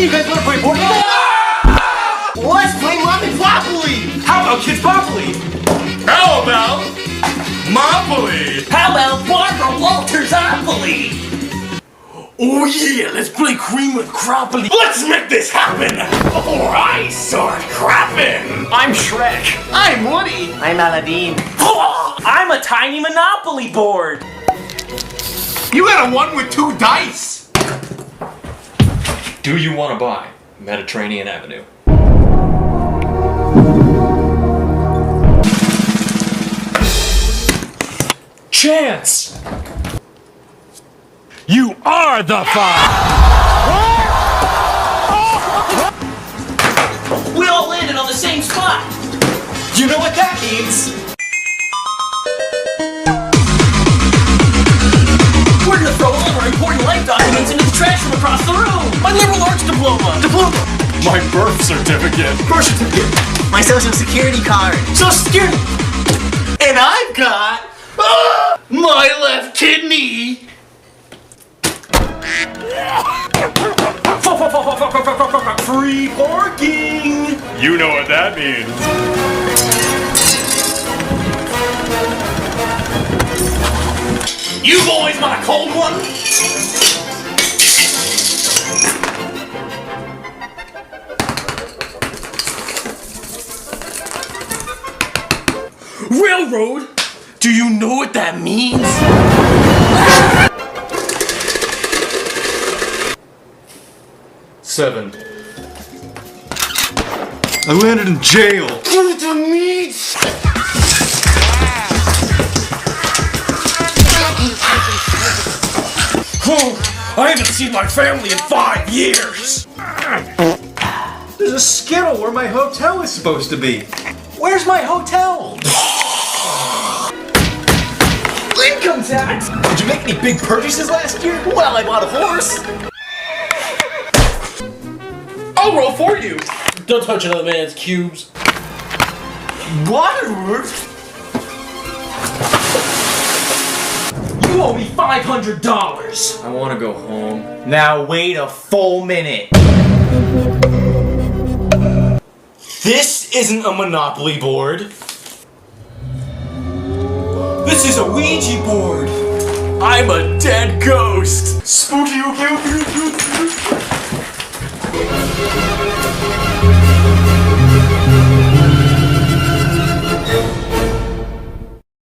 You guys wanna play board games? Let's play monopoly! How about Kids Monopoly? How about Monopoly? How about Barbara Walters-opoly? Oh yeah, let's play cream with croppoly. Let's make this happen before I start crapping. I'm Shrek. I'm Woody. I'm Aladdin. I'm a tiny Monopoly board. You got a 1 with 2 dice. Do you want to buy Mediterranean Avenue? Chance! You are the fire! We all landed on the same spot. You know what that means? We're gonna throw all of our important life documents into the trash from across the room. My liberal arts diploma. My birth certificate! Birth certificate. My social security card. Social Security. And I've got my left kidney. Free parking. You know what that means. You boys want a cold one? Railroad? Do you know what that means? Seven. I landed in jail! Give it to me. I haven't seen my family in 5 years! There's a skittle where my hotel is supposed to be. Where's my hotel? Income tax! Did you make any big purchases last year? Well, I bought a horse. I'll roll for you! Don't touch another man's cubes. Waterworks? You owe me $500. I want to go home. Now wait a full minute. This isn't a Monopoly board. This is a Ouija board. I'm a dead ghost. Spooky.